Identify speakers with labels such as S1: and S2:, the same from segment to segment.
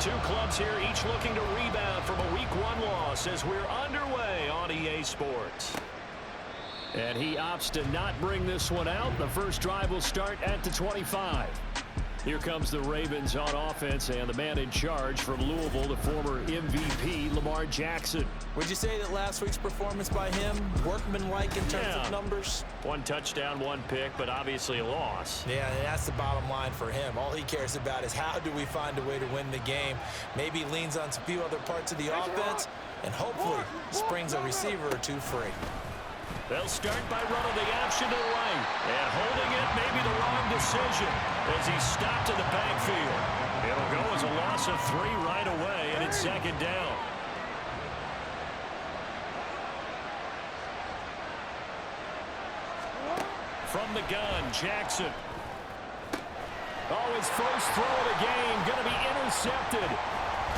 S1: two clubs here, each looking to rebound from a Week 1 loss as we're underway on EA Sports. And he opts to not bring this one out. The first drive will start at the 25. Here comes the Ravens on offense, and the man in charge from Louisville, the former MVP, Lamar Jackson.
S2: Would you say that last week's performance by him, workmanlike in terms of numbers?
S1: 1 touchdown, 1 pick, but obviously a loss.
S2: Yeah, and that's the bottom line for him. All he cares about is how do we find a way to win the game. Maybe he leans on a few other parts of the offense, and hopefully springs a receiver or two free.
S1: They'll start by running the option to the right. And holding it may be the wrong decision as he's stopped in the backfield. It'll go as a loss of 3 right away, and it's second down. From the gun, Jackson. Oh, his first throw of the game going to be intercepted.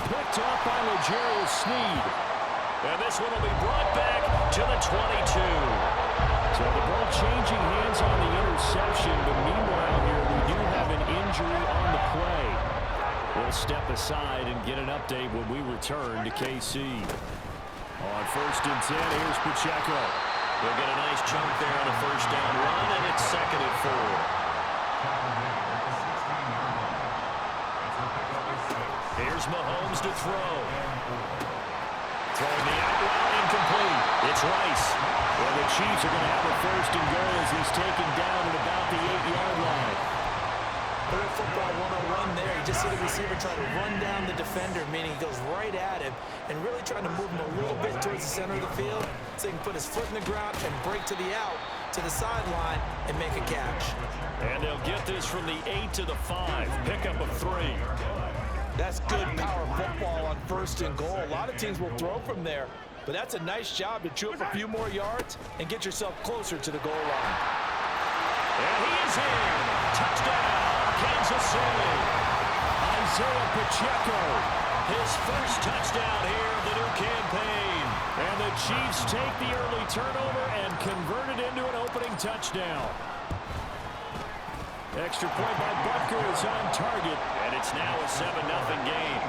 S1: Picked up by L'Jarius Sneed. And this one will be brought back to the 22. So the ball changing hands on the interception, but meanwhile here we do have an injury on the play. We'll step aside and get an update when we return to KC. On 1st and 10, here's Pacheco. They'll get a nice chunk there on a first down run, and it's 2nd and 4. Here's Mahomes to throw. Throwing the out route, incomplete. It's Rice. Well, the Chiefs are going to have a 1st and goal as he's taken down at about the 8-yard line.
S2: Little football 101 there. You just see the receiver try to run down the defender, meaning he goes right at him and really trying to move him a little bit towards the center of the field so he can put his foot in the ground and break to the out, to the sideline, and make a catch.
S1: And they'll get this from the 8 to the 5. Pickup of 3.
S2: That's good power football on 1st and goal. A lot of teams will throw from there, but that's a nice job to chew up a few more yards and get yourself closer to the goal line.
S1: And he is in. Touchdown, Kansas City. Isaiah Pacheco, his first touchdown here of the new campaign. And the Chiefs take the early turnover and convert it into an opening touchdown. Extra point by Butker is on target, and it's now a 7-0 game.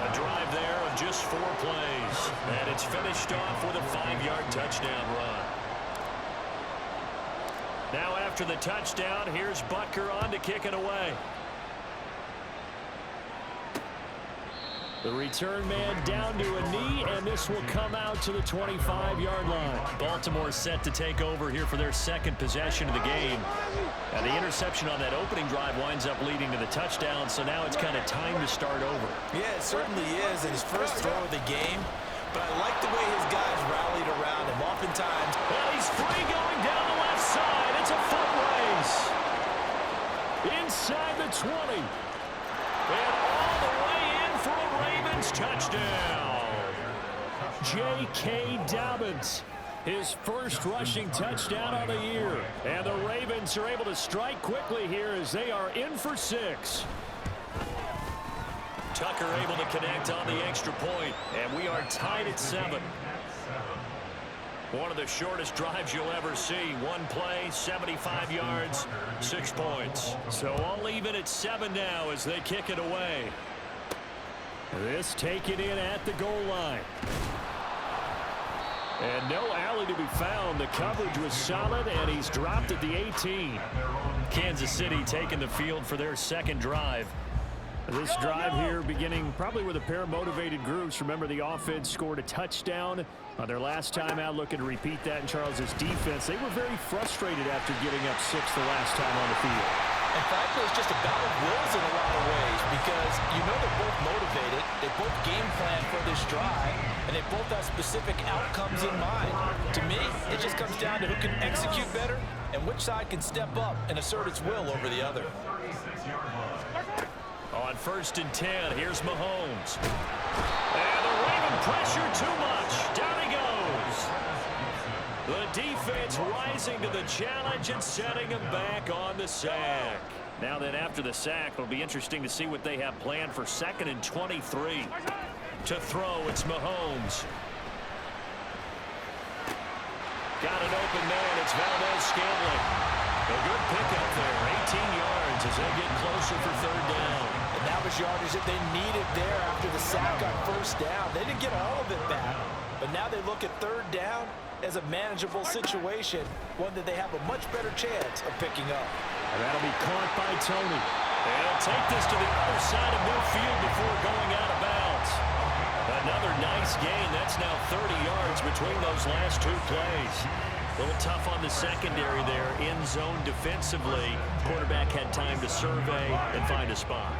S1: A drive there of just 4 plays, and it's finished off with a 5-yard touchdown run. Now after the touchdown, here's Butker on to kick it away. The return man down to a knee, and this will come out to the 25-yard line. Baltimore set to take over here for their 2nd possession of the game. And the interception on that opening drive winds up leading to the touchdown, so now it's kind of time to start over.
S2: Yeah, it certainly is, and his first throw of the game. But I like the way his guys rallied around him. Oftentimes,
S1: well, he's free going down the left side. It's a foot race. Inside the 20. And all the way in for a Ravens touchdown. J.K. Dobbins, his first rushing touchdown of the year. And the Ravens are able to strike quickly here as they are in for 6. Tucker able to connect on the extra point, and we are tied at 7. One of the shortest drives you'll ever see. 1 play, 75 yards, 6 points. So all even at 7 now as they kick it away. This taken in at the goal line. And no alley to be found. The coverage was solid, and he's dropped at the 18. Kansas City taking the field for their 2nd drive. This drive here beginning probably with a pair of motivated groups. Remember, the offense scored a touchdown on their last time out, looking to repeat that in Charles's defense. They were very frustrated after giving up 6 the last time on the field.
S2: In fact, it was just a battle of wills in a lot of ways because you know they're both motivated, they both game plan for this drive, and they both have specific outcomes in mind. To me, it just comes down to who can execute better and which side can step up and assert its will over the other.
S1: On 1st and 10, here's Mahomes. And the Raven pressure too much. Down he goes. The defense rising to the challenge and setting him back on the sack. Now then, after the sack, it'll be interesting to see what they have planned for 2nd and 23. To throw, it's Mahomes. Got an open man. It's Valdez-Scantling. A good pickup there. 18 yards as they get closer for 3rd down.
S2: And that was yardage that they needed there after the sack on first down. They didn't get all of it back, but now they look at third down as a manageable situation, one that they have a much better chance of picking up.
S1: And that'll be caught by Tony. They'll take this to the other side of midfield before going out of bounds. Another nice gain. That's now 30 yards between those last two plays. A little tough on the secondary there, in zone defensively. Quarterback had time to survey and find a spot.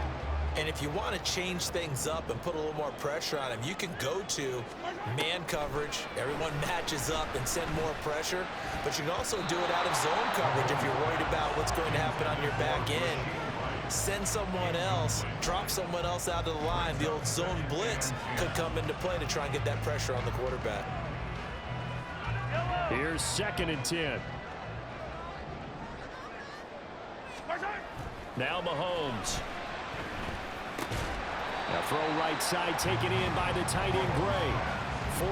S2: And if you want to change things up and put a little more pressure on him, you can go to man coverage. Everyone matches up and send more pressure. But you can also do it out of zone coverage if you're worried about what's going to happen on your back end. Send someone else, drop someone else out of the line. The old zone blitz could come into play to try and get that pressure on the quarterback.
S1: Here's 2nd and 10. Now Mahomes. Now throw right side, taken in by the tight end Gray.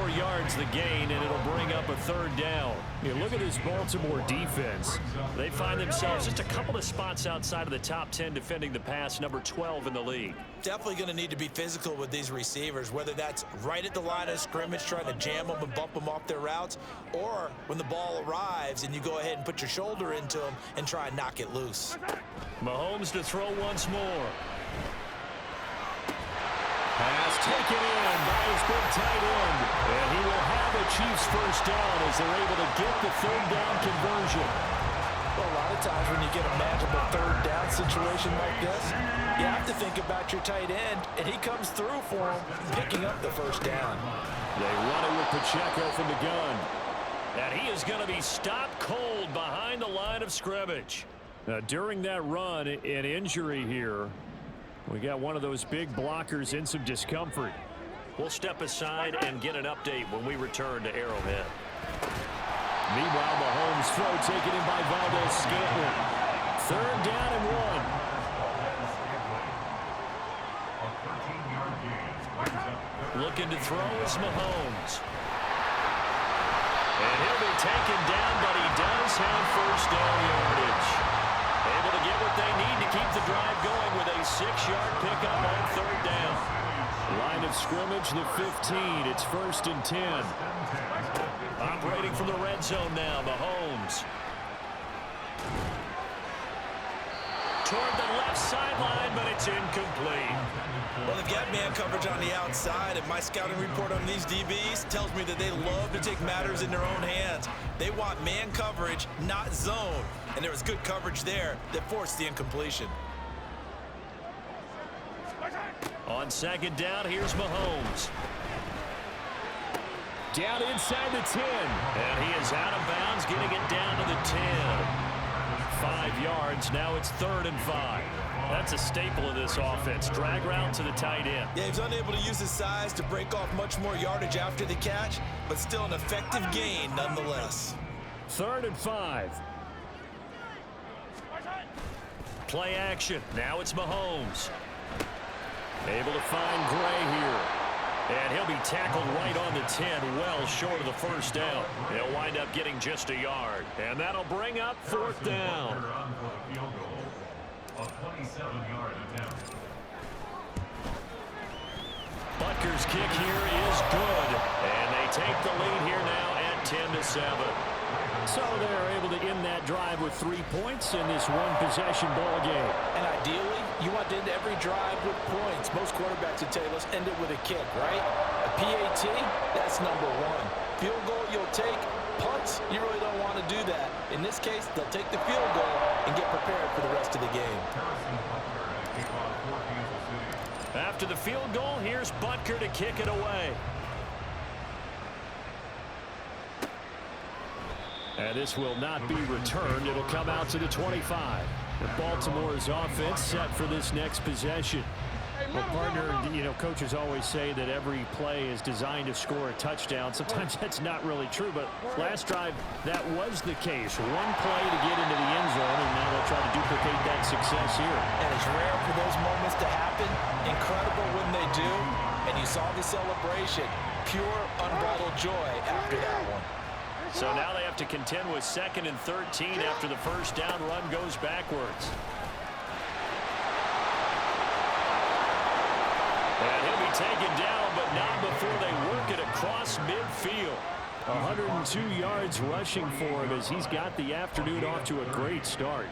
S1: 4 yards the gain, and it'll bring up a 3rd down. You look at this Baltimore defense. They find themselves just a couple of spots outside of the top 10 defending the pass, number 12 in the league.
S2: Definitely going to need to be physical with these receivers, whether that's right at the line of scrimmage trying to jam them and bump them off their routes, or when the ball arrives and you go ahead and put your shoulder into them and try and knock it loose.
S1: Mahomes to throw once more. Pass taken in by his big tight end. And he will have a Chiefs first down as they're able to get the 3rd down conversion.
S2: Well, a lot of times when you get a manageable 3rd down situation like this, you have to think about your tight end, and he comes through for him, picking up the 1st down.
S1: They run it with Pacheco from the gun. And he is going to be stopped cold behind the line of scrimmage. Now, during that run, an injury here. We got one of those big blockers in some discomfort. We'll step aside and get an update when we return to Arrowhead. Meanwhile, Mahomes' throw taken in by Valdez-Scantling. 3rd down and 1. Looking to throw is Mahomes. And he'll be taken down, but he does have first down yardage. Able to get what they need to keep the drive going with a 6-yard pickup on 3rd down. Line of scrimmage, the 15. It's 1st and 10. Operating from the red zone now, Mahomes. Toward the left sideline, but it's incomplete.
S2: Well, they've got man coverage on the outside, and my scouting report on these DBs tells me that they love to take matters in their own hands. They want man coverage, not zone. And there was good coverage there that forced the incompletion.
S1: On 2nd down, here's Mahomes. Down inside the 10. And he is out of bounds, getting it down to the 10. 5 yards. Now it's 3rd and 5. That's a staple of this offense. Drag route to the tight end.
S2: Yeah, he's unable to use his size to break off much more yardage after the catch, but still an effective gain nonetheless.
S1: 3rd and 5. Play action. Now it's Mahomes. Able to find Gray here. And he'll be tackled right on the 10, well short of the 1st down. He'll wind up getting just a yard. And that'll bring up 4th down. Butker's kick here is good. And they take the lead here now at 10-7. So they're able to end that drive with 3 points in this one-possession ball game.
S2: And ideally, you want to end every drive with points. Most quarterbacks would tell you, let's end it with a kick, right? A PAT, that's number 1. Field goal, you'll take. Punts, you really don't want to do that. In this case, they'll take the field goal and get prepared for the rest of the game.
S1: After the field goal, here's Butker to kick it away. And this will not be returned. It'll come out to the 25. Baltimore's offense set for this next possession. Well, partner, coaches always say that every play is designed to score a touchdown. Sometimes that's not really true, but last drive, that was the case. One play to get into the end zone, and now they'll try to duplicate that success here.
S2: And it's rare for those moments to happen. Incredible when they do. And you saw the celebration. Pure, unbridled joy after that one.
S1: So now they have to contend with 2nd and 13 after the 1st down run goes backwards. taken down, but not before they work it across midfield. 102 yards rushing for him as he's got the afternoon off to a great start.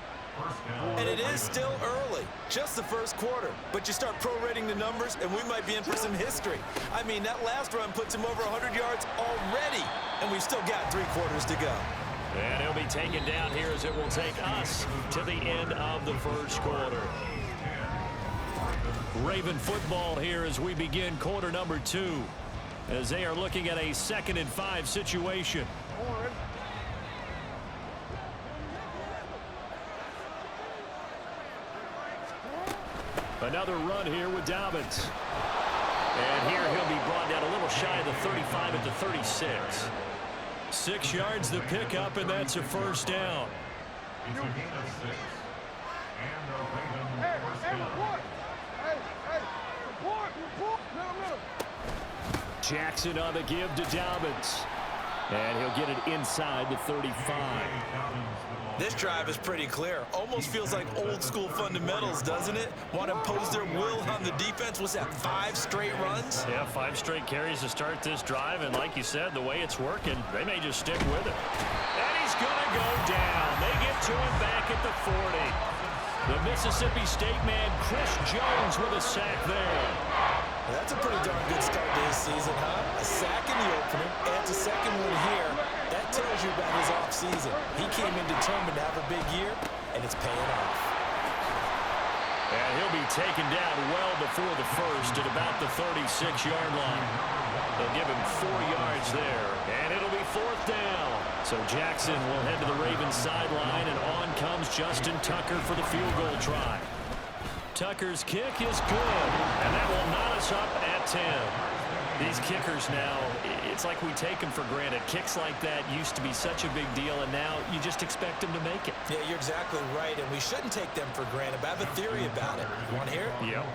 S2: And it is still early, just the first quarter. But you start prorating the numbers, and we might be in for some history. I mean, that last run puts him over 100 yards already, and we've still got 3 quarters to go.
S1: And he'll be taken down here as it will take us to the end of the first quarter. Raven football here as we begin quarter number 2, as they are looking at a 2nd and 5 situation. Another run here with Dobbins. And here he'll be brought down a little shy of the 35 at the 36. 6 yards the pickup, and that's a first down. Jackson on the give to Dobbins. And he'll get it inside the 35.
S2: This drive is pretty clear. Almost feels like old school fundamentals, doesn't it? Want to impose their will on the defense. What's that, 5 straight runs?
S1: Yeah, 5 straight carries to start this drive. And like you said, the way it's working, they may just stick with it. And he's going to go down. They get to him back at the 40. The Mississippi State man, Chris Jones, with a sack there.
S2: Well, that's a pretty darn good start to his season, huh? A sack in the opener, adds a second one here. That tells you about his offseason. He came in determined to have a big year, and it's paying off.
S1: And he'll be taken down well before the first at about the 36-yard line. They'll give him 4 yards there, and it'll be 4th down. So Jackson will head to the Ravens sideline, and on comes Justin Tucker for the field goal try. Tucker's kick is good, and that will knot us up at 10. These kickers now, it's like we take them for granted. Kicks like that used to be such a big deal, and now you just expect them to make it.
S2: Yeah, you're exactly right, and we shouldn't take them for granted, but I have a theory about it. You want to hear it?
S1: Yep.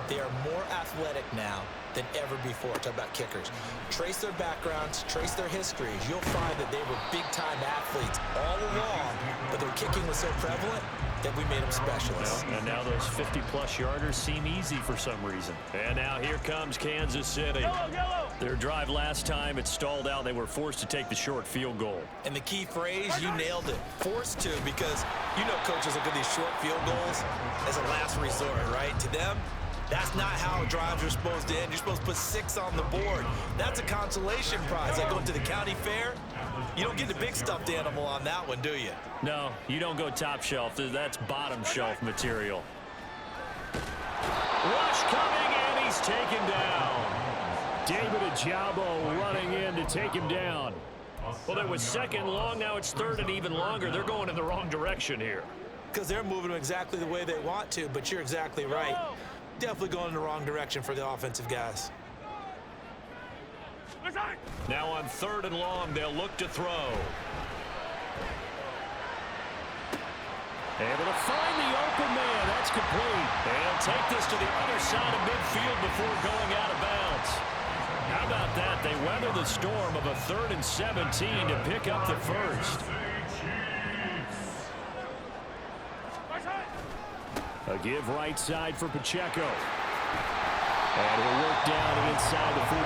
S2: They are more athletic now than ever before. Talk about kickers. Trace their backgrounds, trace their histories. You'll find that they were big-time athletes all along, but their kicking was so prevalent that we made them specialists.
S1: Well, and now those 50-plus yarders seem easy for some reason. And now here comes Kansas City.
S3: Yellow.
S1: Their drive last time, it stalled out. They were forced to take the short field goal.
S2: And the key phrase, you nailed it. Forced to, because you know coaches look at these short field goals as a last resort, right? To them, that's not how drives are supposed to end. You're supposed to put 6 on the board. That's a consolation prize. Like going to the county fair, you don't get the big stuffed animal on that one, do you?
S1: No, you don't go top shelf. That's bottom shelf material. Rush coming, and he's taken down. David Ajabo running in to take him down. Well, it was 2nd long. Now it's 3rd and even longer. They're going in the wrong direction here.
S2: Because they're moving them exactly the way they want to, but you're exactly right. Definitely going in the wrong direction for the offensive guys.
S1: Now on 3rd and long, they'll look to throw. Able to find the open man. That's complete. And take this to the other side of midfield before going out of bounds. How about that? They weather the storm of a 3rd and 17 to pick up the first. A give right side for Pacheco. And he'll work down inside the 45.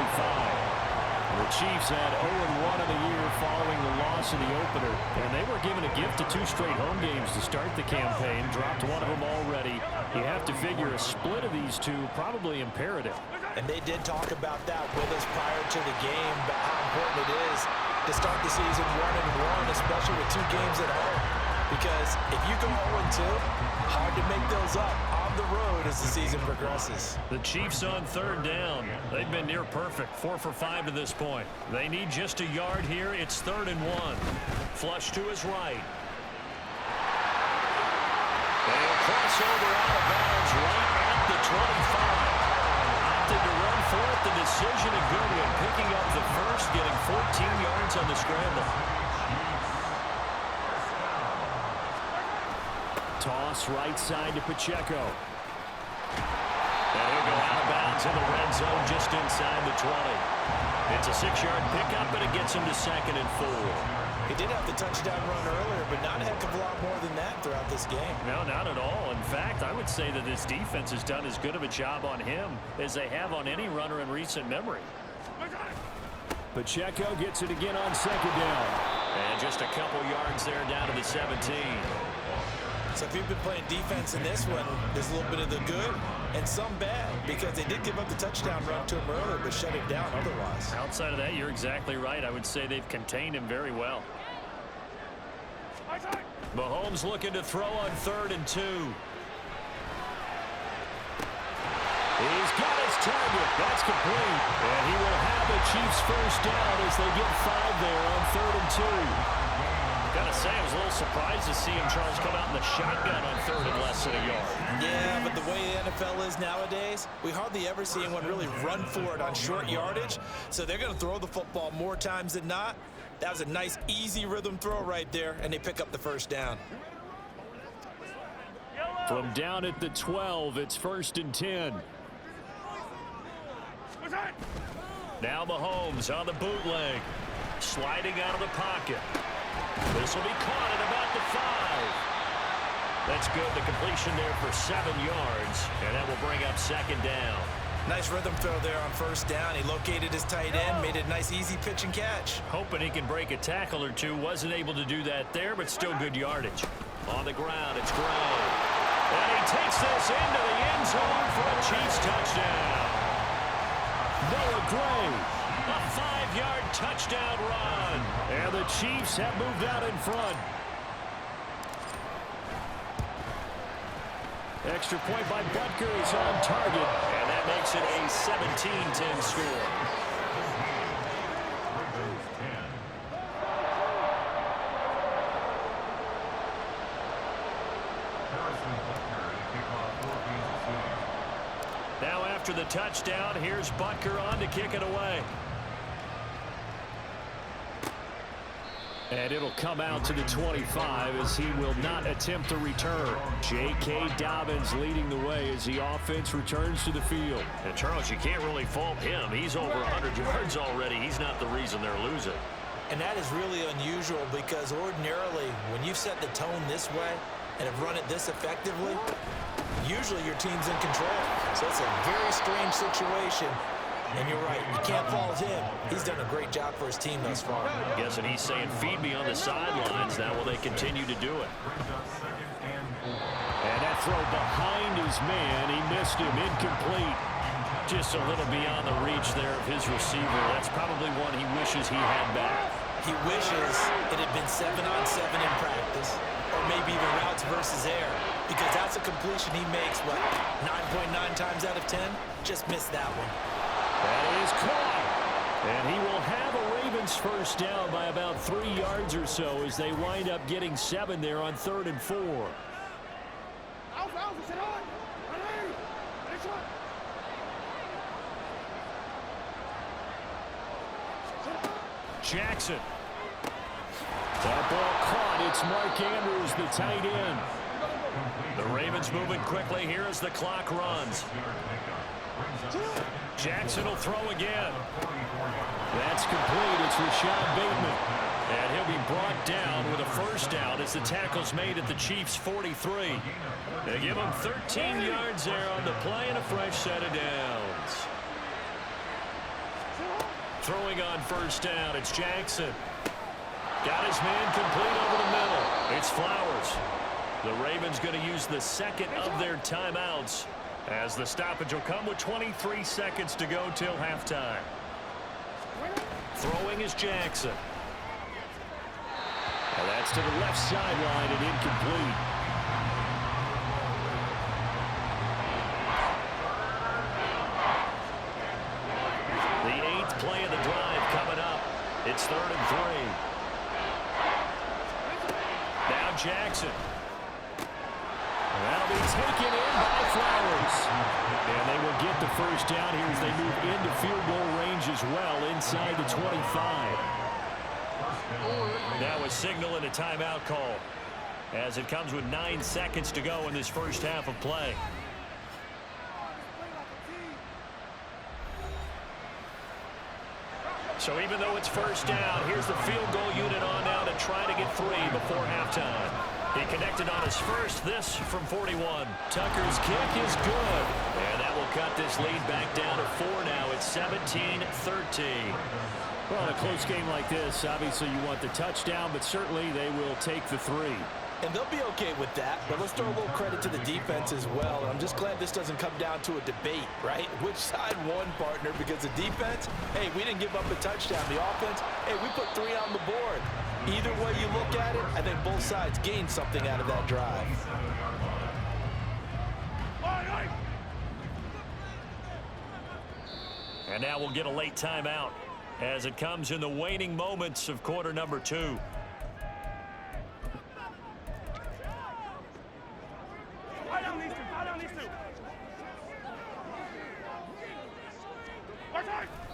S1: The Chiefs had 0-1 in the year following the loss in the opener. And they were given a gift of 2 straight home games to start the campaign. Dropped one of them already. You have to figure a split of these 2 probably imperative.
S2: And they did talk about that with us prior to the game, about how important it is to start the season 1-1, especially with 2 games at home. Because if you go 0-2, hard to make those up on the road as the season progresses.
S1: The Chiefs on 3rd down. They've been near perfect, 4 for 5 to this point. They need just a yard here. It's 3rd and 1. Flush to his right. They'll cross over out of bounds right at the 25. Opted to run for it. The decision a good one. Picking up the first, getting 14 yards on the scramble. Toss right side to Pacheco. And he'll go out of bounds in the red zone just inside the 20. It's a 6-yard pickup, but it gets him to 2nd and 4.
S2: He did have the touchdown run earlier, but not a heck of a lot more than that throughout this game.
S1: No, not at all. In fact, I would say that this defense has done as good of a job on him as they have on any runner in recent memory. Pacheco gets it again on second down. And just a couple yards there down to the 17.
S2: So if you've been playing defense in this one, there's a little bit of the good and some bad, because they did give up the touchdown run to him earlier, but shut it down otherwise.
S1: Outside of that, you're exactly right. I would say they've contained him very well. Mahomes looking to throw on 3rd and 2. He's got his target. That's complete. And he will have the Chiefs first down as they get 5 there on 3rd and 2. Gotta say, I was a little surprised to see him, Charles, come out in the shotgun on 3rd and less than a yard.
S2: Yeah, but the way the NFL is nowadays, we hardly ever see anyone really run for it on short yardage. So they're going to throw the football more times than not. That was a nice, easy rhythm throw right there, and they pick up the first down.
S1: From down at the 12, it's 1st and 10. Now Mahomes on the bootleg. Sliding out of the pocket. This will be caught at about the 5. That's good. The completion there for 7 yards, and that will bring up 2nd down.
S2: Nice rhythm throw there on 1st down. He located his tight end, made it a nice, easy pitch and catch.
S1: Hoping he can break a tackle or two. Wasn't able to do that there, but still good yardage. On the ground, it's Gray. And he takes this into the end zone for a Chiefs touchdown. Noah Gray, a 5-yard touchdown run. And the Chiefs have moved out in front. Extra point by Butker is on target. And that makes it a 17-10 score. Now after the touchdown, here's Butker on to kick it away. And it'll come out to the 25 as he will not attempt a return. J.K. Dobbins leading the way as the offense returns to the field. And Charles, you can't really fault him. He's over 100 yards already. He's not the reason they're losing.
S2: And that is really unusual, because ordinarily when you've set the tone this way and have run it this effectively, usually your team's in control. So it's a very strange situation. And you're right, you can't fault him. He's done a great job for his team thus far.
S1: Guessing he's saying, feed me on the sidelines. Now will they continue to do it? And that throw behind his man. He missed him, incomplete. Just a little beyond the reach there of his receiver. That's probably one he wishes he had back.
S2: He wishes it had been 7-on-7 in practice, or maybe even routes versus air, because that's a completion he makes, what, 9.9 times out of 10? Just missed that one.
S1: That is caught. And he will have a Ravens first down by about 3 yards or so as they wind up getting 7 there on 3rd and 4. Jackson. That ball caught. It's Mark Andrews, the tight end. The Ravens moving quickly here as the clock runs. Jackson will throw again. That's complete. It's Rashad Bateman. And he'll be brought down with a first down as the tackle's made at the Chiefs' 43. They give him 13 yards there on the play and a fresh set of downs. Throwing on first down, it's Jackson. Got his man complete over the middle. It's Flowers. The Ravens going to use the second of their timeouts, as the stoppage will come with 23 seconds to go till halftime. Throwing is Jackson. And that's to the left sideline and incomplete. The 8th play of the drive coming up. It's 3rd and 3. Now Jackson. That'll be taken in by Flowers. And they will get the first down here as they move into field goal range as well inside the 25. Now a signal and a timeout call as it comes with 9 seconds to go in this first half of play. So even though it's first down, here's the field goal unit on now to 3 before halftime. He connected on his first, this from 41. Tucker's kick is good. And that will cut this lead back down to 4 now. It's 17-13.
S3: Well, in a close game like this, obviously you want the touchdown, but certainly they will take the 3.
S2: And they'll be okay with that, but let's throw a little credit to the defense as well. And I'm just glad this doesn't come down to a debate, right? Which side won, partner? Because the defense, hey, we didn't give up a touchdown. The offense, hey, we put 3 on the board. Either way you look at it, I think both sides gained something out of that drive.
S1: And now we'll get a late timeout as it comes in the waning moments of quarter number 2.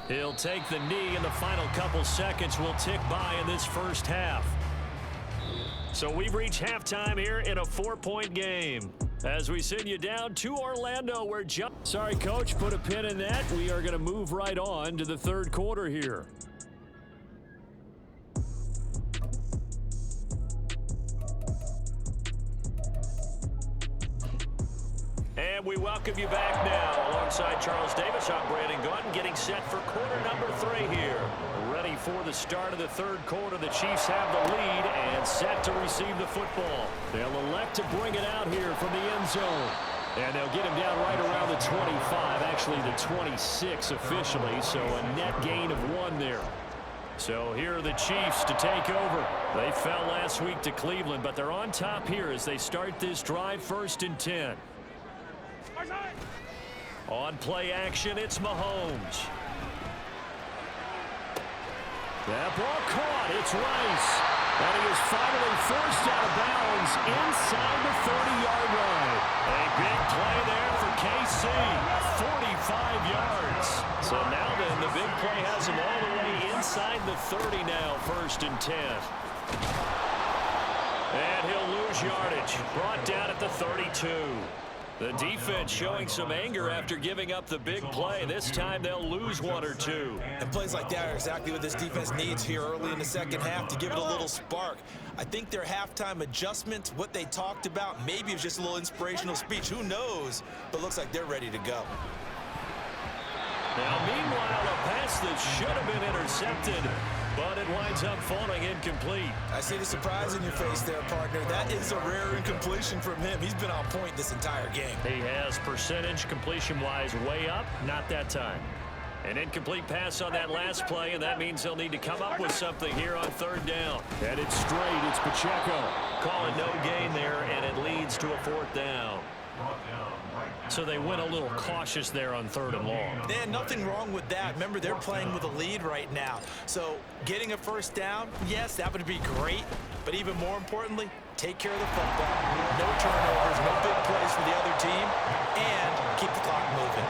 S1: He'll take the knee, and the final couple seconds will tick by in this first half. So we've reached halftime here in a 4-point game. As we send you down to Orlando, where sorry, Coach, put a pin in that. We are going to move right on to the third quarter here. And we welcome you back now. Alongside Charles Davis, I'm Brandon Gunn, getting set for quarter number 3 here. Ready for the start of the third quarter. The Chiefs have the lead and set to receive the football. They'll elect to bring it out here from the end zone. And they'll get him down right around the 25, actually the 26 officially, so a net gain of 1 there. So here are the Chiefs to take over. They fell last week to Cleveland, but they're on top here as they start this drive, 1st and 10. On play action, it's Mahomes. That ball caught. It's Rice. And he is finally forced out of bounds inside the 30-yard line. A big play there for KC. 45 yards. So now then, the big play has him all the way inside the 30 now, 1st and 10. And he'll lose yardage. Brought down at the 32. The defense showing some anger after giving up the big play. This time they'll lose 1 or 2.
S2: And plays like that are exactly what this defense needs here early in the second half to give it a little spark. I think their halftime adjustments, what they talked about, maybe it was just a little inspirational speech. Who knows? But looks like they're ready to go.
S1: Now, meanwhile, a pass that should have been intercepted, but it winds up falling incomplete.
S2: I see the surprise in your face there, partner. That is a rare incompletion from him. He's been on point this entire game.
S1: He has percentage completion-wise way up, not that time. An incomplete pass on that last play, and that means they'll need to come up with something here on 3rd down.
S3: And it's straight. It's Pacheco.
S1: Calling no gain there, and it leads to a 4th down. So they went a little cautious there on 3rd and long.
S2: And nothing wrong with that. Remember, they're playing with a lead right now. So getting a 1st down, yes, that would be great. But even more importantly, take care of the football. No turnovers, no big plays for the other team, and keep the clock moving.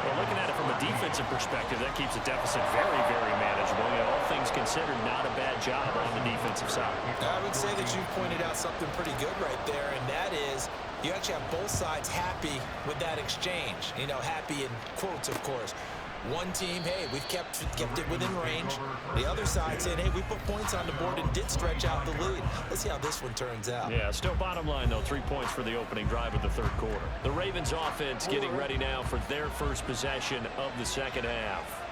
S1: Well, looking at it from a defensive perspective, that keeps the deficit very, very manageable. You know, all things considered, not a bad job on the defensive side.
S2: I would say that you pointed out something pretty good right there, and that is you actually have both sides happy with that exchange. You know, happy in quotes, of course. One team, hey, we've kept it within range. The other side saying, hey, we put points on the board and did stretch out the lead. Let's see how this one turns out.
S1: Yeah, still bottom line, though, 3 points for the opening drive of the 3rd quarter. The Ravens offense getting ready now for their first possession of the second half.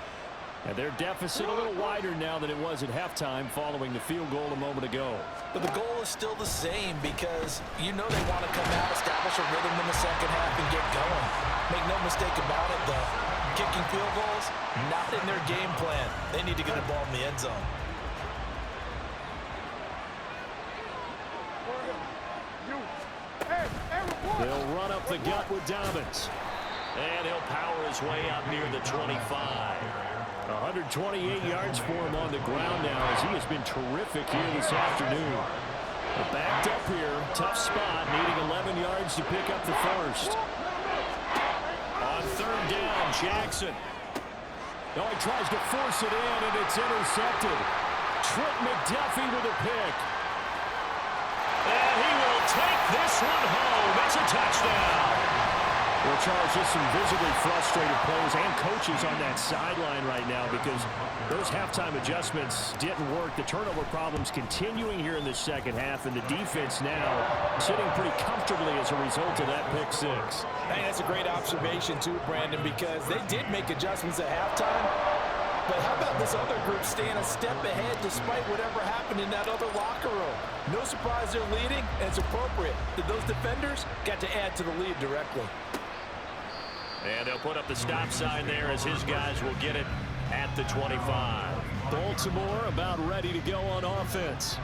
S3: And their deficit a little wider now than it was at halftime following the field goal a moment ago.
S2: But the goal is still the same because you know they want to come out, establish a rhythm in the second half, and get going. Make no mistake about it, though. Kicking field goals, not in their game plan. They need to get the ball in the end zone.
S3: They'll run up the gut with Dobbins.
S1: And he'll power his way up near the 25.
S3: 128 yards for him on the ground now as he has been terrific here this afternoon. But backed up here, tough spot, needing 11 yards to pick up the first.
S1: On 3rd down, Jackson.
S3: Oh, he tries to force it in, and it's intercepted. Trent McDuffie with a pick.
S1: And he will take this one home. It's a touchdown.
S3: Well, Charles, just some visibly frustrated players and coaches on that sideline right now because those halftime adjustments didn't work. The turnover problems continuing here in the second half, and the defense now sitting pretty comfortably as a result of that pick six.
S2: Hey, that's a great observation too, Brandon, because they did make adjustments at halftime. But how about this other group staying a step ahead despite whatever happened in that other locker room? No surprise they're leading, and it's appropriate that those defenders got to add to the lead directly.
S1: And they'll put up the stop sign there as his guys will get it at the 25.
S3: Baltimore about ready to go on offense.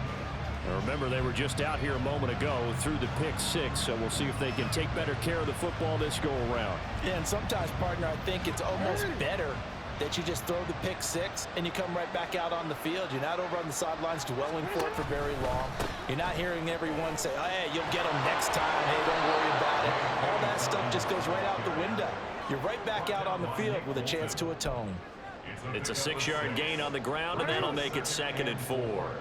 S3: Now remember, they were just out here a moment ago through the pick six, so we'll see if they can take better care of the football this go-around.
S2: Yeah, and sometimes, partner, I think it's almost better that you just throw the pick six and you come right back out on the field. You're not over on the sidelines dwelling for it for very long. You're not hearing everyone say, oh, hey, you'll get them next time. Hey, don't worry about it. All that stuff just goes right out the window. You're right back out on the field with a chance to atone.
S1: It's a 6-yard gain on the ground, and that'll make it 2nd and 4.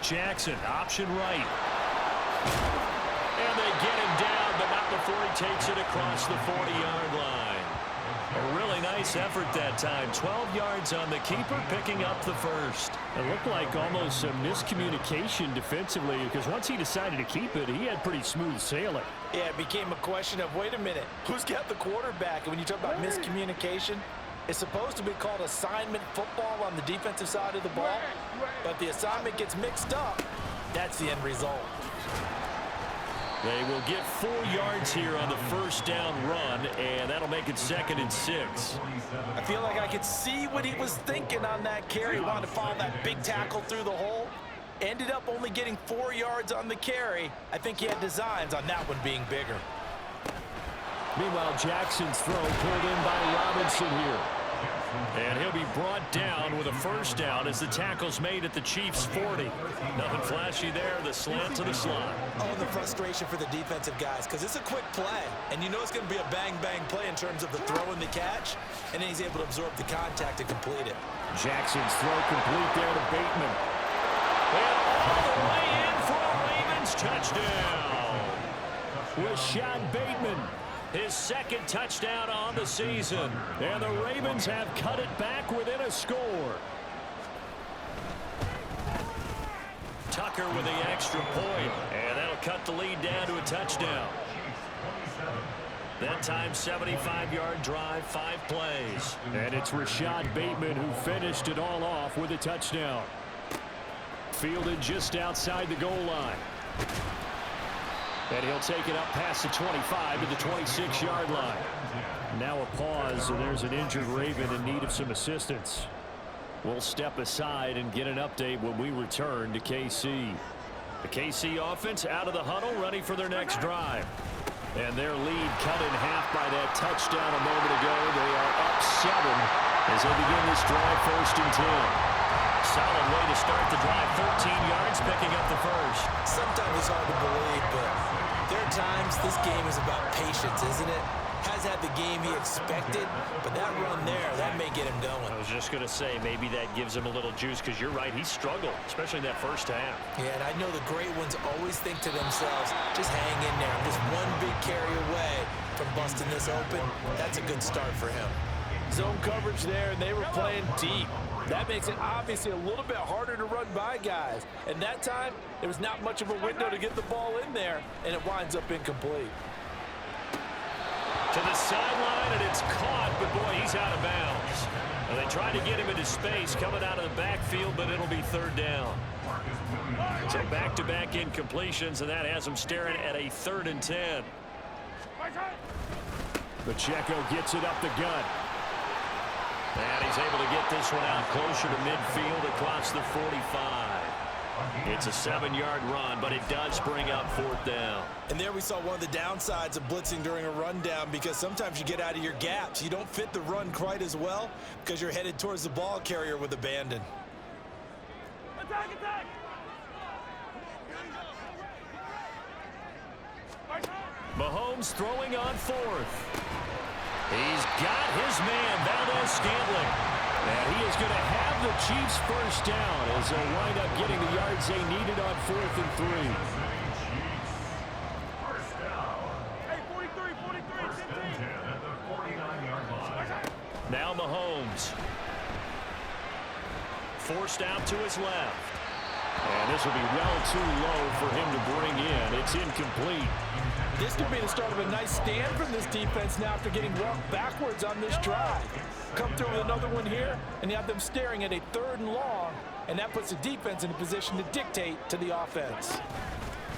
S1: Jackson, option right. And they get him down, but not before he takes it across the 40-yard line. A really nice effort that time. 12 yards on the keeper, picking up the first.
S3: It looked like almost some miscommunication defensively because once he decided to keep it, he had pretty smooth sailing.
S2: Yeah, it became a question of, wait a minute, who's got the quarterback? And when you talk about miscommunication, it's supposed to be called assignment football on the defensive side of the ball. But the assignment gets mixed up. That's the end result.
S1: They will get 4 yards here on the first down run, and that'll make it 2nd and 6.
S2: I feel like I could see what he was thinking on that carry. He wanted to follow that big tackle through the hole. Ended up only getting 4 yards on the carry. I think he had designs on that one being bigger.
S3: Meanwhile, Jackson's throw pulled in by Robinson here.
S1: And he'll be brought down with a first down as the tackle's made at the Chiefs' 40. Nothing flashy there, the slant to the slot.
S2: Oh, the frustration for the defensive guys, because it's a quick play. And you know it's going to be a bang-bang play in terms of the throw and the catch. And then he's able to absorb the contact and complete it.
S3: Jackson's throw complete there to Bateman.
S1: And all the way in for a Ravens touchdown.
S3: Rashad Bateman.
S1: His 2nd touchdown on the season.
S3: And the Ravens have cut it back within a score.
S1: Tucker with the extra point. And that'll cut the lead down to a touchdown. That time, 75-yard drive, 5 plays.
S3: And it's Rashad Bateman who finished it all off with a touchdown. Fielded just outside the goal line. And he'll take it up past the 25 to the 26-yard line. Now a pause, and there's an injured Raven in need of some assistance. We'll step aside and get an update when we return to KC.
S1: The KC offense out of the huddle, ready for their next drive.
S3: And their lead cut in half by that touchdown a moment ago. They are up 7 as they begin this drive, 1st and 10.
S1: Solid way to start the drive, 13 yards, picking up the first.
S2: Sometimes it's hard to believe, but there are times this game is about patience, isn't it? Has had the game he expected, but that run there, that may get him going.
S1: I was just going to say, maybe that gives him a little juice, because you're right, he struggled, especially in that first half.
S2: Yeah, and I know the great ones always think to themselves, just hang in there. I'm just one big carry away from busting this open. That's a good start for him. Zone coverage there, and they were playing deep. That makes it obviously a little bit harder to run by guys. And that time, there was not much of a window to get the ball in there, and it winds up incomplete.
S1: To the sideline, and it's caught, but boy, he's out of bounds. And they tried to get him into space coming out of the backfield, but it'll be 3rd down. So back-to-back incompletions, and that has him staring at a 3rd and 10.
S3: Pacheco gets it up the gut.
S1: And he's able to get this one out closer to midfield across the 45. It's a 7-yard run, but it does bring up 4th down.
S2: And there we saw one of the downsides of blitzing during a rundown, because sometimes you get out of your gaps. You don't fit the run quite as well because you're headed towards the ball carrier with abandon.
S4: Attack, attack!
S1: Mahomes throwing on 4th. He's got his man, Valdez-Scantling. And he is going to have the Chiefs first down as they'll wind up getting the yards they needed on 4th and 3.
S3: Forced out to his left. And this will be well too low for him to bring in. It's incomplete.
S2: This could be the start of a nice stand from this defense now after getting walked backwards on this drive. Come through with another one here, and you have them staring at a 3rd and long, and that puts the defense in a position to dictate to the offense.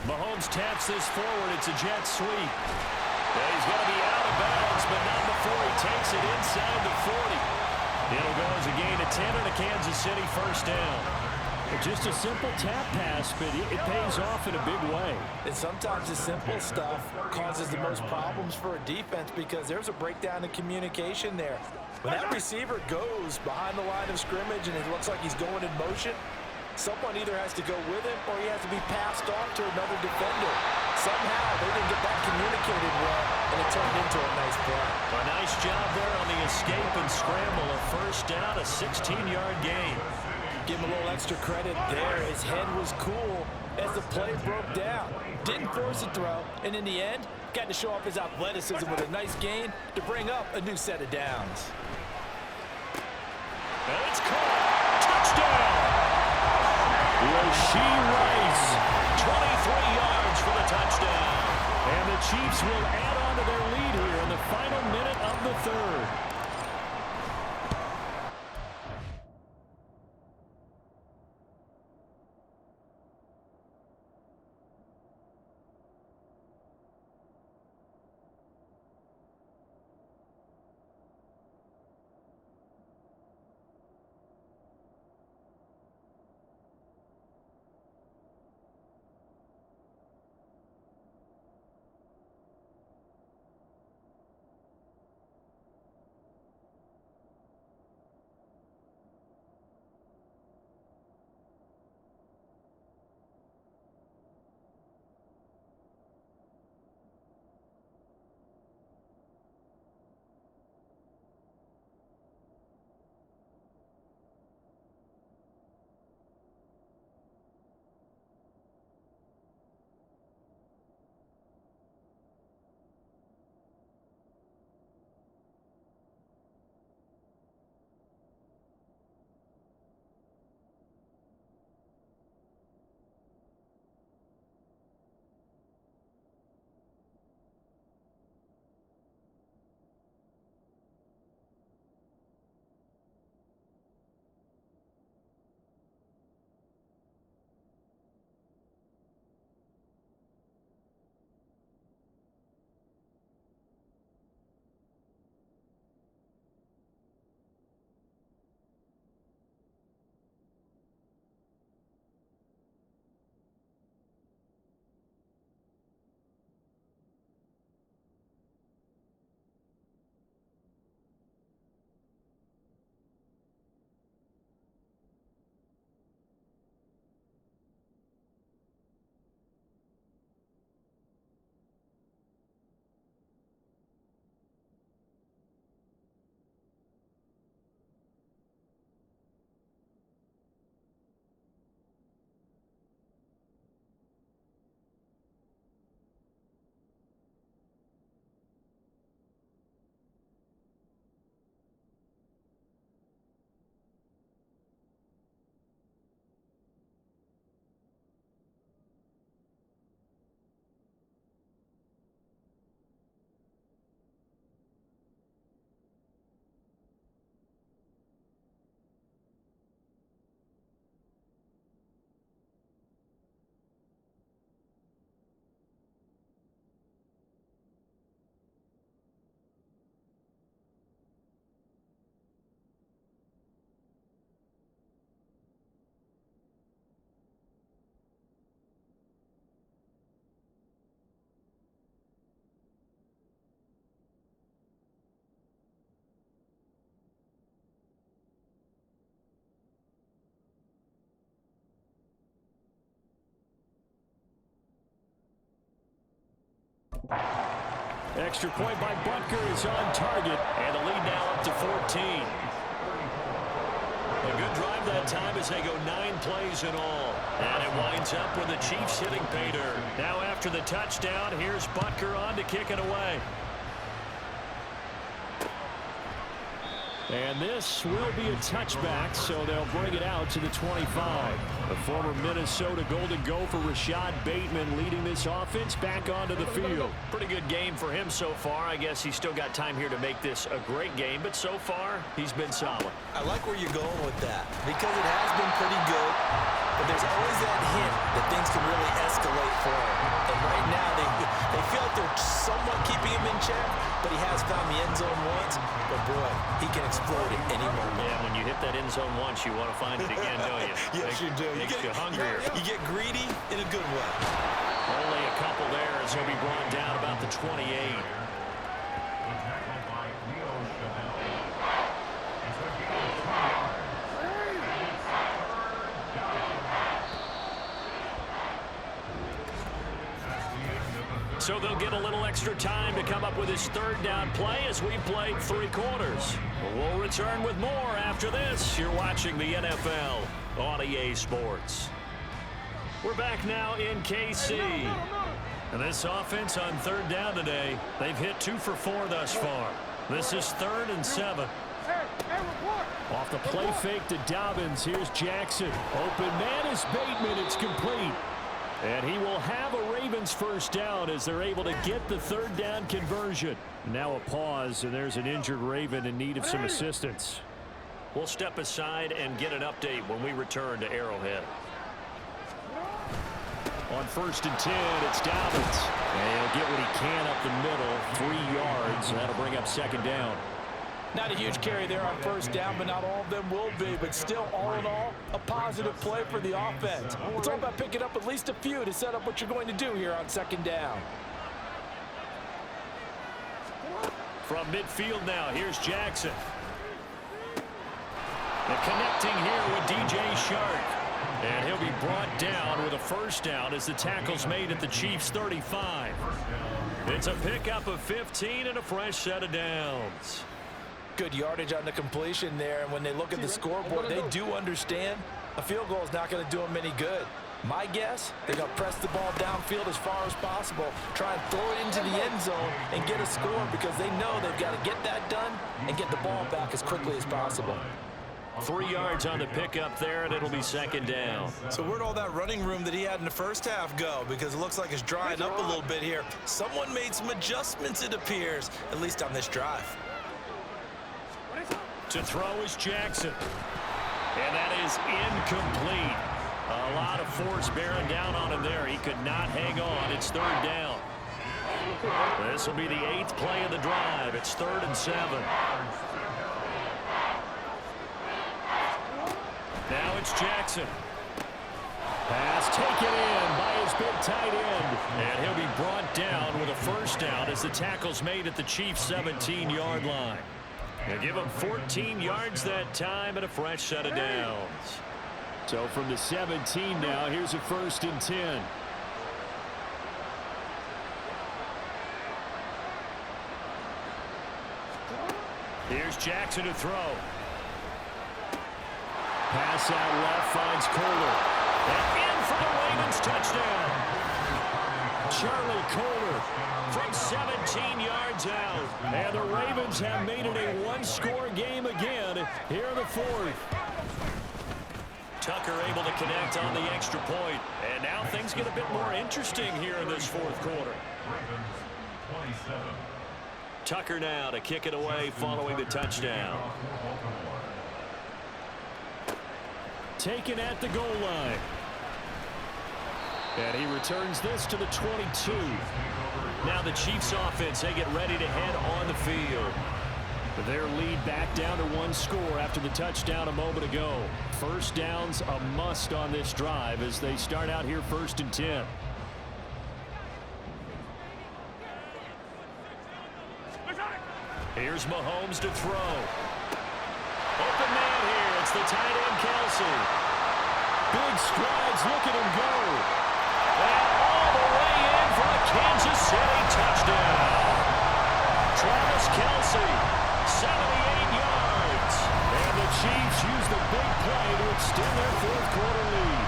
S3: Mahomes taps this forward. It's a jet sweep. Yeah, he's going to be out of bounds, but not before he takes it inside the 40. It'll go as a gain of 10 and a Kansas City first down. Just a simple tap pass, but it pays off in a big way.
S2: And sometimes the simple stuff causes the most problems for a defense because there's a breakdown in communication there. When that receiver goes behind the line of scrimmage and it looks like he's going in motion, someone either has to go with him or he has to be passed on to another defender. Somehow they didn't get that communicated well, and it turned into a nice play.
S3: A nice job there on the escape and scramble. A first down, a 16-yard gain.
S2: Give him a little extra credit there. His head was cool as the play broke down. Didn't force a throw, and in the end, got to show off his athleticism with a nice gain to bring up a new set of downs.
S3: And it's caught. Touchdown! Rashee Rice, 23 yards for the touchdown. And the Chiefs will add on to their lead here in the final minute of the 3rd. Extra point by Butker is on target, and the lead now up to 14. A good drive that time as they go 9 plays in all. And it winds up with the Chiefs hitting pay dirt. Now after the touchdown, here's Butker on to kick it away. And this will be a touchback, so they'll bring it out to the 25. The former Minnesota Golden Gopher Rashad Bateman leading this offense back onto the field.
S1: Pretty good game for him so far. I guess he's still got time here to make this a great game, but so far he's been solid.
S2: I like where you're going with that because it has been pretty good, but there's always that hint that things can really escalate for him. And right now they feel like they're somewhat keeping him in check, but he has found the end zone once. But boy, he can explode at any moment.
S1: Yeah, when you hit that end zone once, you want to find it again, don't you?
S2: Yes, you do.
S1: Makes you hungrier.
S2: You get greedy in a good way.
S1: Only a couple there as he'll be brought down about the 28. So they'll get a little extra time to come up with his third down play as we played 3 quarters. We'll return with more after this. You're watching the NFL on EA Sports. We're back now in KC. And this offense on third down today, they've hit 2 for 4 thus far. This is 3rd and 7.
S3: Off the play fake to Dobbins. Here's Jackson. Open man is Bateman. It's complete. And he will have a Ravens first down as they're able to get the third down conversion. Now a pause, and there's an injured Raven in need of some assistance.
S1: We'll step aside and get an update when we return to Arrowhead.
S3: On 1st and 10, it's Dobbins. And he'll get what he can up the middle, 3 yards. And that'll bring up 2nd down.
S2: Not a huge carry there on 1st down, but not all of them will be. But still, all in all, a positive play for the offense. It's all about picking up at least a few to set up what you're going to do here on 2nd down.
S1: From midfield now, here's Jackson. And connecting here with DJ Shark. And he'll be brought down with a first down as the tackle's made at the Chiefs' 35. It's a pickup of 15 and a fresh set of downs.
S2: Good yardage on the completion there, and when they look at the scoreboard, they do understand a field goal is not going to do them any good. My guess, they're going to press the ball downfield as far as possible, try and throw it into the end zone and get a score because they know they've got to get that done and get the ball back as quickly as possible.
S1: 3 yards on the pickup there, and it'll be 2nd down.
S2: So where'd all that running room that he had in the first half go? Because it looks like it's drying up a little bit here. Someone made some adjustments, it appears, at least on this drive.
S1: To throw is Jackson. And that is incomplete. A lot of force bearing down on him there. He could not hang on. It's 3rd down. This will be the 8th play of the drive. It's 3rd and 7. Now it's Jackson. Pass taken in by his big tight end. And he'll be brought down with a first down as the tackle's made at the Chiefs' 17-yard line. They'll give him 14 yards that time and a fresh set of downs.
S3: So from the 17 now, here's a 1st and 10.
S1: Here's Jackson to throw.
S3: Pass out left finds Kohler.
S1: And in for the Ravens touchdown.
S3: Charlie Kohler
S1: from 17 yards out.
S3: And the Ravens have made it a 1-score game again here in the 4th.
S1: Tucker able to connect on the extra point. And now things get a bit more interesting here in this 4th quarter. Tucker now to kick it away following the touchdown.
S3: Taken at the goal line. And he returns this to the 22.
S1: Now the Chiefs offense, they get ready to head on the field.
S3: Their lead back down to 1 score after the touchdown a moment ago. First down's a must on this drive as they start out here 1st and 10.
S1: Here's Mahomes to throw. Open man here. It's the tight end, Kelsey.
S3: Big strides. Look at him go.
S1: And all the way in for a Kansas City touchdown. Travis Kelsey, 78 yards.
S3: And the Chiefs use the big play to extend their 4th quarter lead.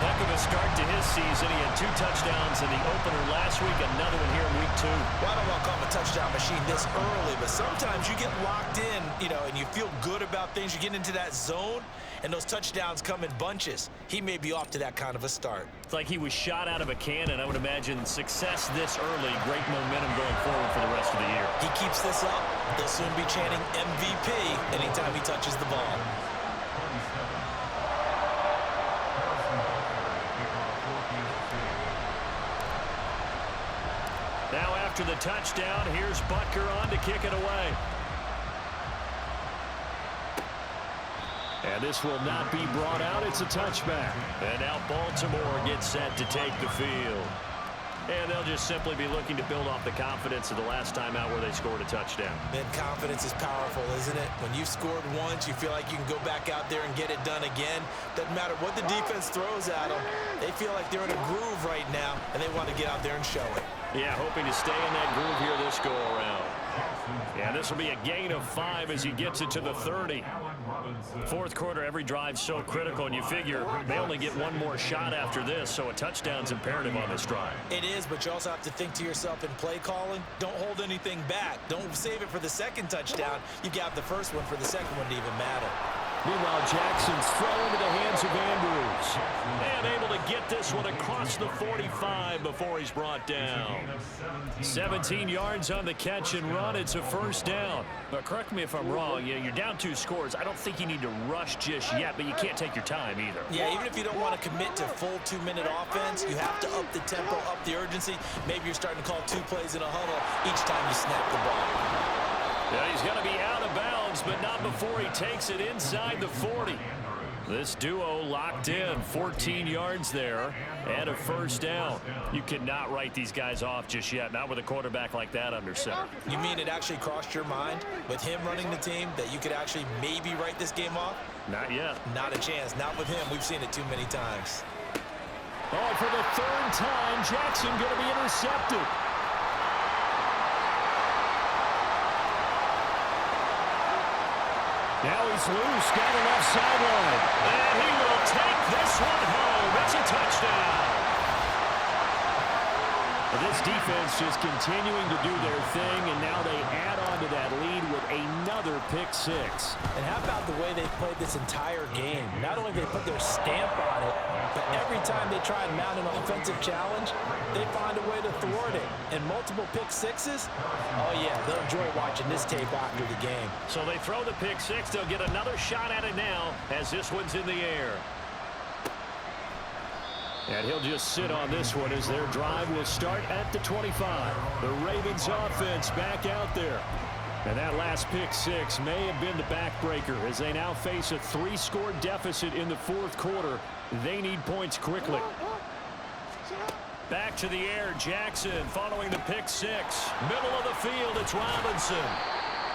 S1: Heck of a
S3: a start to his season. He had 2 touchdowns in the opener last week, another one here in week 2.
S2: Well, I don't want to call him a touchdown machine this early, but sometimes you get locked in, and you feel good about things. You get into that zone, and those touchdowns come in bunches. He may be off to that kind of a start.
S3: It's like he was shot out of a cannon. I would imagine success this early, great momentum going forward for the rest of the year.
S2: He keeps this up, they'll soon be chanting MVP anytime he touches the ball.
S3: Now after the touchdown, here's Butker on to kick it away. And this will not be brought out. It's a touchback. And now Baltimore gets set to take the field. And they'll just simply be looking to build off the confidence of the last time out where they scored a touchdown.
S2: Man, confidence is powerful, isn't it? When you've scored once, you feel like you can go back out there and get it done again. Doesn't matter what the defense throws at them. They feel like they're in a groove right now, and they want to get out there and show it.
S3: Yeah, hoping to stay in that groove here this go-around. Yeah, this will be a gain of 5 as he gets it to the 30. Fourth quarter, every drive so critical, and you figure they only get one more shot after this, so a touchdown's imperative on this drive.
S2: It is, but you also have to think to yourself in play calling, don't hold anything back. Don't save it for the second touchdown. You got the first one for the second one to even matter.
S3: Meanwhile, Jackson's throw into the hands of Andrews. And able to get this one across the 45 before he's brought down. 17 yards on the catch and run. It's a first down. But correct me if I'm wrong. You're down 2 scores. I don't think you need to rush just yet, but you can't take your time either.
S2: Yeah, even if you don't want to commit to full 2-minute offense, you have to up the tempo, up the urgency. Maybe you're starting to call 2 plays in a huddle each time you snap the ball.
S3: Yeah, he's going to be out of bounds, but not before he takes it inside the 40. This duo locked in, 14 yards there, and a first down. You cannot write these guys off just yet, not with a quarterback like that under center.
S2: You mean it actually crossed your mind with him running the team that you could actually maybe write this game off?
S3: Not yet.
S2: Not a chance. Not with him. We've seen it too many times.
S3: Oh, for the 3rd time, Jackson going to be intercepted. Now he's loose, got a left sideline. And he will take this one home. It's a touchdown. This defense just continuing to do their thing, and now they add on to that lead with another pick 6.
S2: And how about the way they played this entire game? Not only did they put their stamp on it, but every time they try and mount an offensive challenge, they find a way to thwart it. And multiple pick 6s, oh yeah, they'll enjoy watching this tape after the game.
S3: So they throw the pick 6. They'll get another shot at it now as this one's in the air. And he'll just sit on this one as their drive will start at the 25. The Ravens offense back out there. And that last pick 6 may have been the backbreaker as they now face a 3-score deficit in the 4th quarter. They need points quickly. Back to the air, Jackson following the pick 6. Middle of the field, it's Robinson.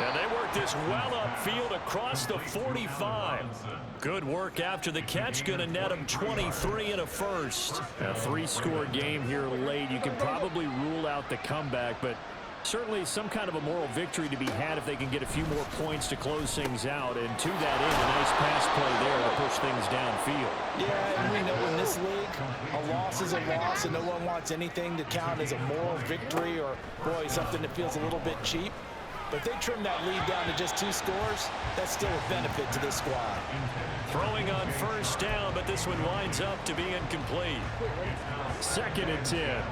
S3: And they work this well upfield across the 45. Good work after the catch. Going to net them 23 and a first. A 3-score game here late. You can probably rule out the comeback, but certainly some kind of a moral victory to be had if they can get a few more points to close things out. And to that end, a nice pass play there to push things downfield.
S2: Yeah, and we know in this league, a loss is a loss, and no one wants anything to count as a moral victory or, boy, something that feels a little bit cheap. But if they trim that lead down to just 2 scores, that's still a benefit to this squad.
S3: Throwing on first down, but this one winds up to be incomplete. 2nd and 10.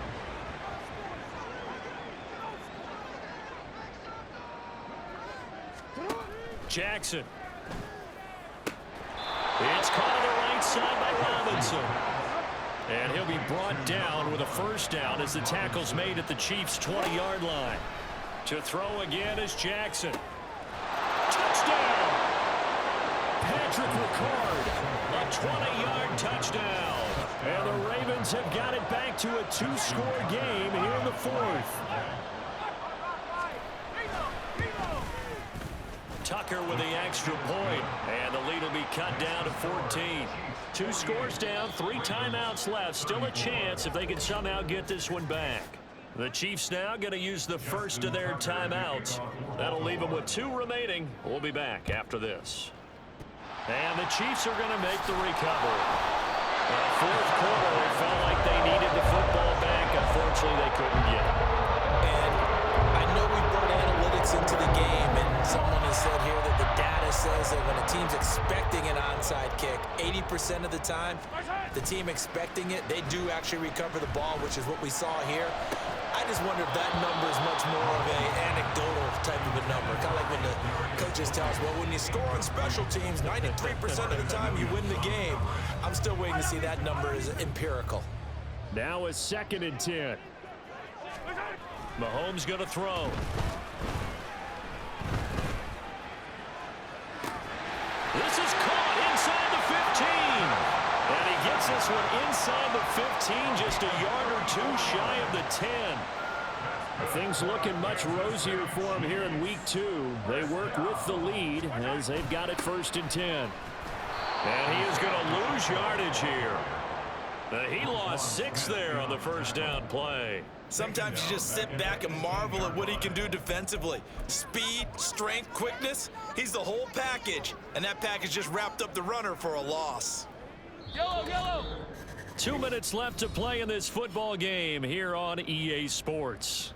S3: Jackson. It's caught on the right side by Robinson. And he'll be brought down with a first down as the tackle's made at the Chiefs' 20-yard line. To throw again is Jackson. Touchdown! Patrick Ricard, a 20-yard touchdown. And the Ravens have got it back to a 2-score game here in the 4th. Tucker with the extra point, and the lead will be cut down to 14. 2 scores down, 3 timeouts left. Still a chance if they can somehow get this one back. The Chiefs now going to use the first of their timeouts. That'll leave them with 2 remaining. We'll be back after this. And the Chiefs are going to make the recovery.
S1: Fourth quarter, it felt like they needed the football back. Unfortunately, they couldn't get it.
S2: And I know we brought analytics into the game, and someone has said here that the data says that when a team's expecting an onside kick, 80% of the time, the team expecting it, they do actually recover the ball, which is what we saw here. I just wonder if that number is much more of an anecdotal type of a number. Kind of like when the coaches tell us, well, when you score on special teams, 93% of the time you win the game. I'm still waiting to see that number is empirical.
S3: Now a 2nd and 10.
S1: Mahomes going to throw. This is caught inside the 15. And he gets this one inside the 15, just a yard or two shy of the 10.
S3: Things looking much rosier for him here in week 2. They work with the lead as they've got it 1st and 10.
S1: And he is going to lose yardage here. He lost 6 there on the first down play.
S2: Sometimes you just sit back and marvel at what he can do defensively. Speed, strength, quickness, he's the whole package. And that package just wrapped up the runner for a loss.
S4: Yellow.
S1: 2 minutes left to play in this football game here on EA Sports.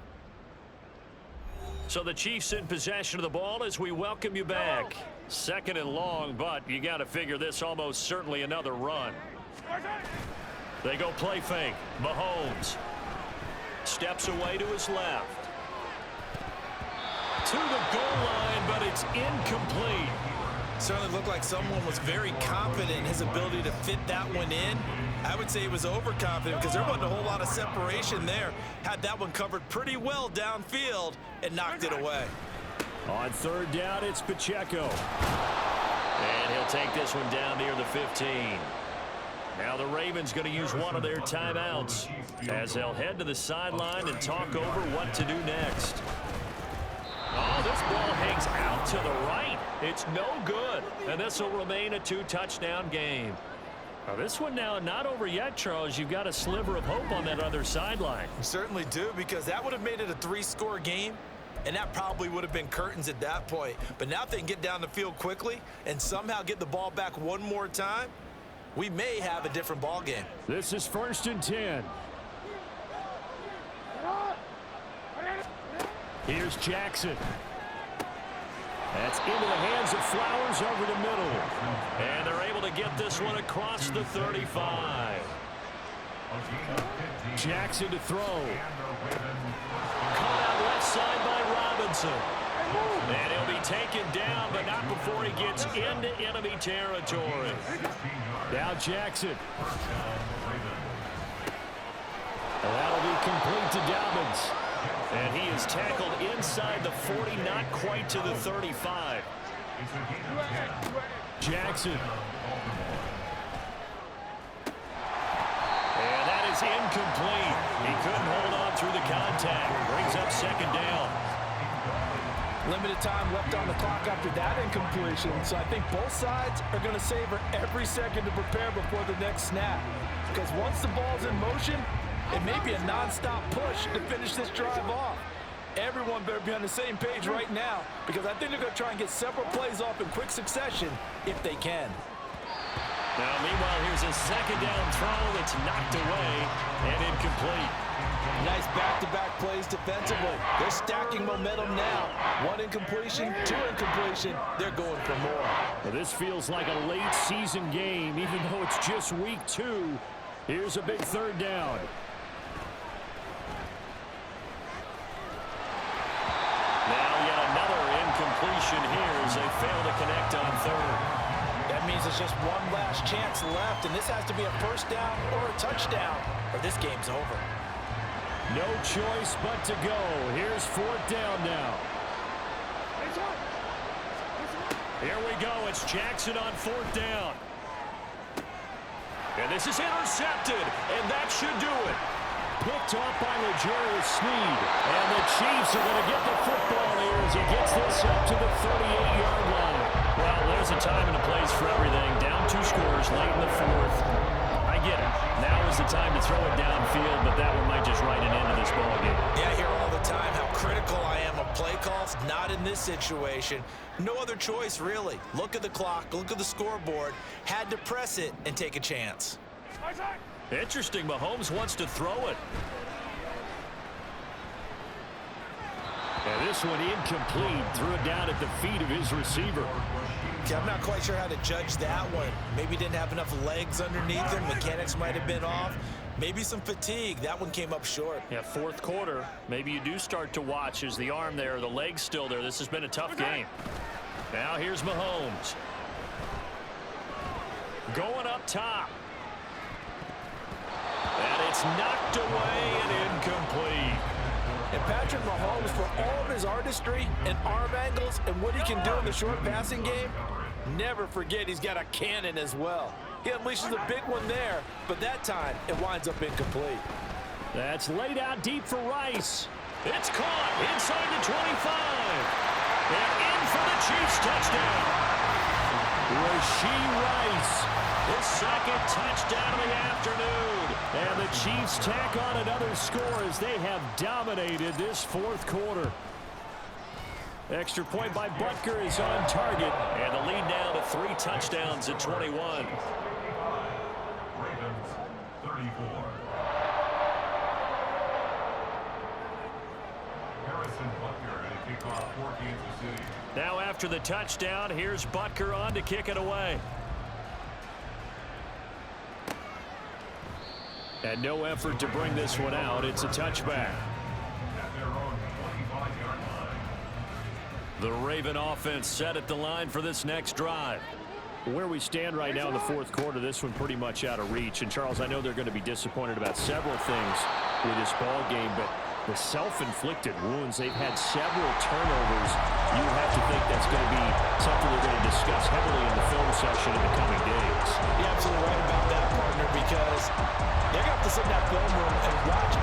S1: So the Chiefs in possession of the ball as we welcome you back. 2nd and long, but you got to figure this almost certainly another run. They go play fake. Mahomes steps away to his left. To the goal line, but it's incomplete.
S2: Certainly looked like someone was very confident in his ability to fit that one in. I would say he was overconfident because there wasn't a whole lot of separation there. Had that one covered pretty well downfield and knocked it away.
S3: On 3rd down, it's Pacheco.
S1: And he'll take this one down near the 15. Now the Ravens going to use one of their timeouts as they'll head to the sideline and talk over what to do next. Oh, this ball hangs out to the right. It's no good. And this will remain a 2-touchdown game. Now this one now not over yet, Charles. You've got a sliver of hope on that other sideline.
S2: You certainly do, because that would have made it a 3-score game, and that probably would have been curtains at that point. But now if they can get down the field quickly and somehow get the ball back one more time, we may have a different ball game.
S3: This is 1st and 10. Here's Jackson. That's into the hands of Flowers over the middle.
S1: And they're able to get this one across the 35.
S3: Jackson to throw.
S1: Caught out left side by Robinson. And he'll be taken down, but not before he gets into enemy territory.
S3: Now Jackson. And that'll be complete to Dobbins.
S1: And he is tackled inside the 40, not quite to the 35.
S3: Jackson.
S1: And that is incomplete. He couldn't hold on through the contact. Brings up 2nd down.
S5: Limited time left on the clock after that incompletion, so I think both sides are going to savor every second to prepare before the next snap. Because once the ball's in motion, it may be a non-stop push to finish this drive off. Everyone better be on the same page right now, because I think they're going to try and get several plays off in quick succession if they can.
S1: Now, meanwhile, here's a 2nd down throw that's knocked away and incomplete.
S2: Nice back-to-back plays defensively. They're stacking momentum now. 1 incompletion, 2 incompletion. They're going for more.
S3: Well, this feels like a late season game, even though it's just week 2. Here's a big 3rd down.
S1: Now yet another incompletion here as they fail to connect on 3rd.
S2: That means it's just one last chance left, and this has to be a 1st down or a touchdown, or this game's over.
S3: No choice but to go. Here's 4th down now.
S1: Here we go. It's Jackson on 4th down. And this is intercepted, and that should do it.
S3: Picked off by L'Jarius Sneed. And the Chiefs are going to get the football here as he gets this up to the 38-yard line.
S1: Well, there's a time and a place for everything. Down 2 scores late in the 4th. I get it. Now is the time to throw it downfield, but that one might just write an end to this ballgame.
S2: Yeah, I hear all the time how critical I am of play calls. Not in this situation. No other choice, really. Look at the clock. Look at the scoreboard. Had to press it and take a chance.
S1: Interesting, Mahomes wants to throw it. And this one incomplete. Threw it down at the feet of his receiver.
S2: Okay, I'm not quite sure how to judge that one. Maybe didn't have enough legs underneath him. Mechanics might have been off. Maybe some fatigue. That one came up short.
S1: Yeah, fourth quarter. Maybe you do start to watch. Is the arm there, the leg's still there? This has been a tough game. Now here's Mahomes. Going up top. And it's knocked away and incomplete.
S5: And Patrick Mahomes, for all of his artistry and arm angles and what he can do in the short passing game, never forget he's got a cannon as well. He unleashes a big one there, but that time it winds up incomplete.
S3: That's laid out deep for Rice.
S1: It's caught inside the 25. And in for the Chiefs touchdown. Rashee Rice, his second touchdown of the afternoon.
S3: And the Chiefs tack on another score as they have dominated this fourth quarter. Extra point by Butker is on target.
S1: And the lead now to 3 touchdowns at 21. Now after the touchdown, here's Butker on to kick it away.
S3: And no effort to bring this one out. It's a touchback.
S1: The Raven offense set at the line for this next drive.
S3: Where we stand right now in the fourth quarter, this one pretty much out of reach. And, Charles, I know they're going to be disappointed about several things with this ball game, but the self-inflicted wounds, they've had several turnovers. You have to think that's going to be something they're going to discuss heavily in the film session in the coming days.
S2: You're absolutely right about that, partner, because they're going to have to sit in that film room and watch